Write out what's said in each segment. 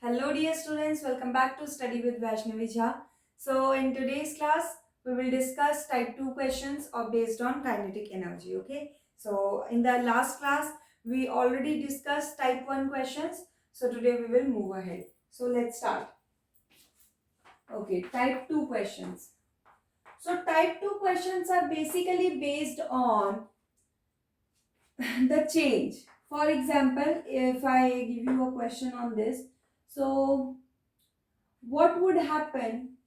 Hello dear students, welcome back to Study with Vaishnavi Jha. So in today's class, we will discuss type 2 questions or based on kinetic energy. Okay. So in the last class, we already discussed type 1 questions. So today we will move ahead. So let's start. Okay, type 2 questions. So type 2 questions are basically based on the change. For example, if I give you a question on this, so what would happen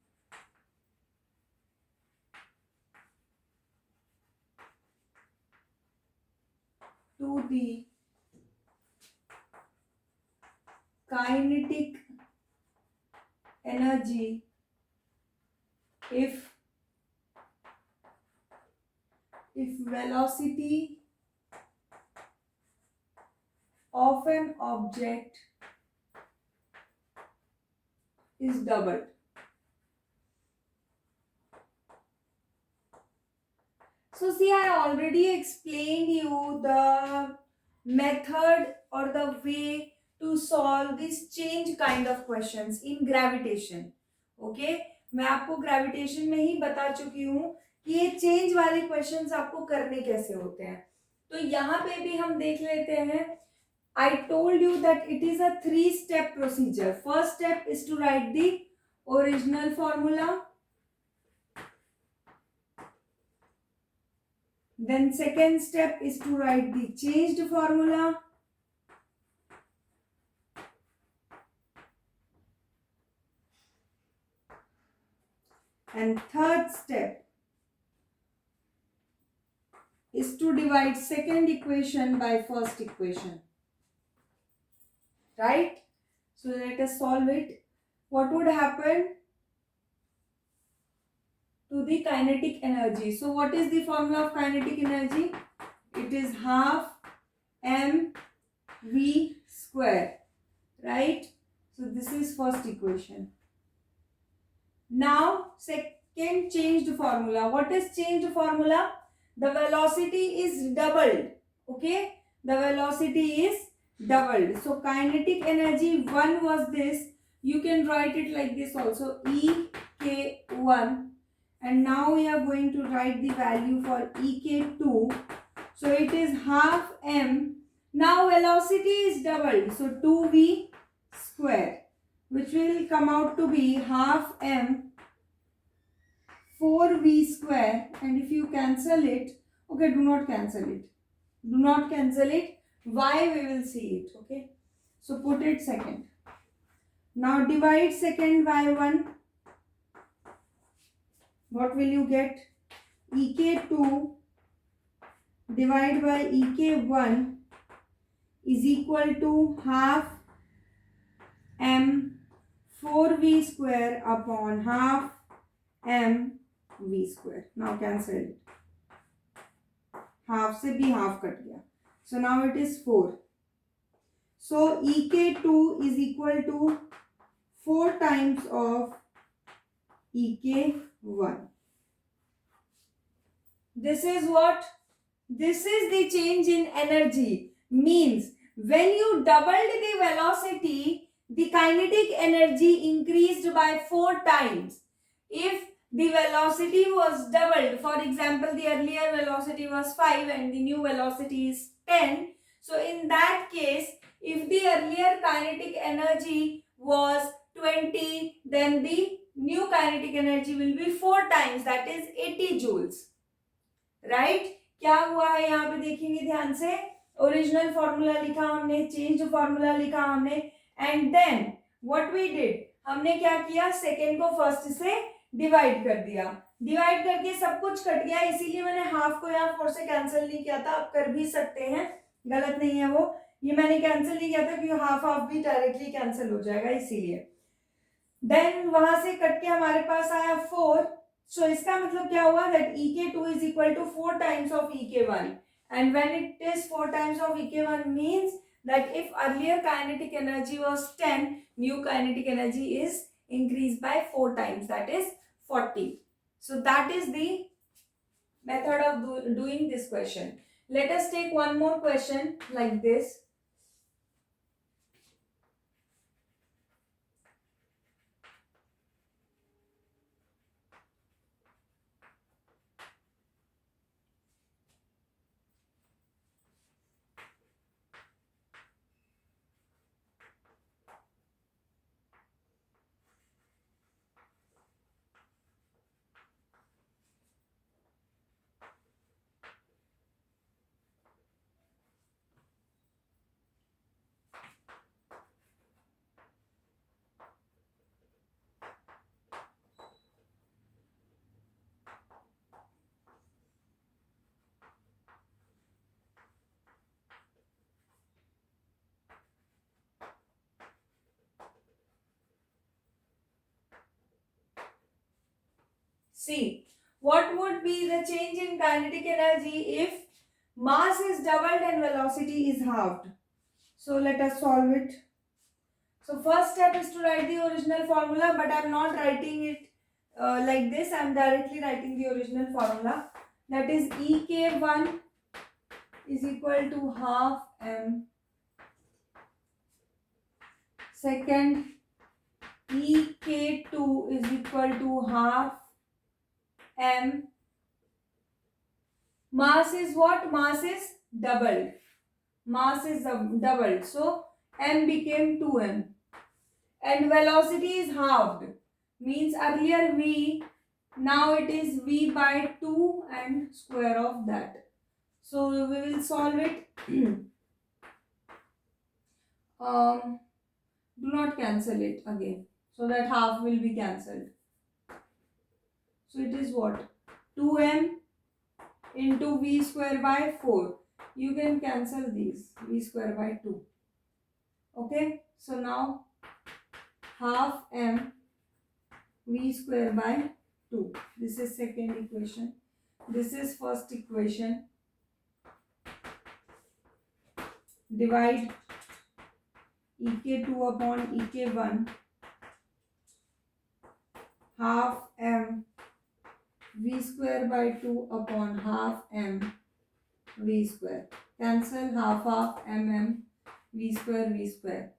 to the kinetic energy if velocity of an object is doubled? So see, I already explained you the method or the way to solve this change kind of questions in gravitation. Okay, मैं आपको gravitation में ही बता चुकी हूँ कि ये change वाले questions आपको करने कैसे होते हैं. तो यहाँ पे भी हम देख लेते हैं. I told you that it is a 3-step procedure. First step is to write the original formula. Then second step is to write the changed formula. And third step is to divide second equation by first equation. Right? So let us solve it. What would happen to the kinetic energy? So what is the formula of kinetic energy? It is half mv square. Right? So this is first equation. Now second changed formula. What is changed formula? The velocity is doubled. Okay, the velocity is doubled. So kinetic energy 1 was this. You can write it like this also, ek1, and now we are going to write the value for ek2. So it is half m. Now velocity is doubled, so 2v square, which will come out to be half m 4v square, and if you cancel it, okay, do not cancel it, y we will see it. Okay, so put it second. Now divide second by 1. What will you get? ek2 divided by ek1 is equal to half m 4v square upon half m v square. Now cancel it. Half से भी half cut गया. So now it is 4. So ek2 is equal to 4 times of ek1. This is what? This is the change in energy. Means when you doubled the velocity, the kinetic energy increased by 4 times. If the velocity was doubled, for example, the earlier velocity was 5 and the new velocity is 10. So in that case, if the earlier kinetic energy was 20, then the new kinetic energy will be 4 times, that is 80 joules. Right? क्या हुआ है यहाँ पे देखेंगे ध्यान से. Original formula लिखा हमने, चेंज फॉर्मूला लिखा हमने, and then what we did, हमने क्या किया, सेकेंड को फर्स्ट से डिवाइड कर दिया. डिवाइड करके सब कुछ कट गया, इसीलिए मैंने हाफ को यहाँ 4 से कैंसिल नहीं किया था. आप कर भी सकते हैं, गलत नहीं है वो. ये मैंने कैंसिल नहीं किया था क्योंकि हाफ हाफ भी डायरेक्टली कैंसिल हो जाएगा, इसीलिए. देन वहां से कट के हमारे पास आया 4. So इसका मतलब क्या हुआ, that ek2 is equal to 4 times of ek1, and when it is 4 times of ek1 means that if earlier kinetic energy was 10, new kinetic energy is increased by 4 times, that is 40. So that is the method of doing this question. Let us take one more question like this. See, what would be the change in kinetic energy if mass is doubled and velocity is halved? So let us solve it. So first step is to write the original formula, but I am not writing it like this. I am directly writing the original formula. That is EK1 is equal to half m. Second, EK2 is equal to half m. Mass is what? Mass is doubled. Mass is doubled. So m became 2m. And velocity is halved. Means earlier v, now it is v by 2 and square of that. So we will solve it. Do not cancel it again. So that half will be cancelled. So it is what? 2m into v square by 4. You can cancel these. V square by 2. Okay. So now half m v square by 2. This is second equation. This is first equation. Divide EK2 upon EK1. Half m v square by 2 upon half m v square. Cancel half m v square.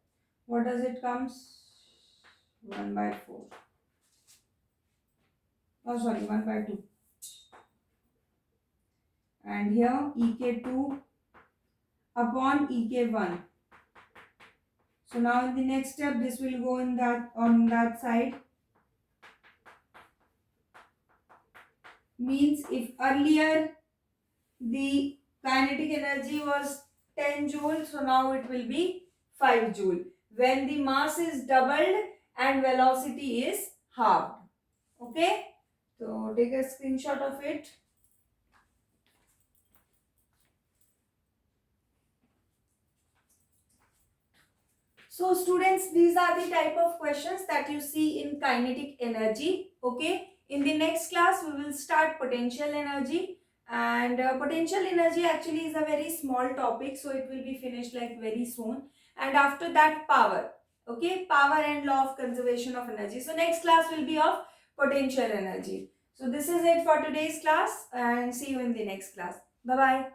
What does it comes? 1 by 4. Oh sorry, 1 by 2. And here EK2 upon EK1. So now in the next step, this will go in that on that side. Means if earlier the kinetic energy was 10 joule, so now it will be 5 joule. When the mass is doubled and velocity is halved. Okay. So take a screenshot of it. So students, these are the type of questions that you see in kinetic energy. Okay. In the next class, we will start potential energy. And potential energy actually is a very small topic. So it will be finished like very soon. And after that, power. Okay. Power and law of conservation of energy. So next class will be of potential energy. So this is it for today's class. And see you in the next class. Bye-bye.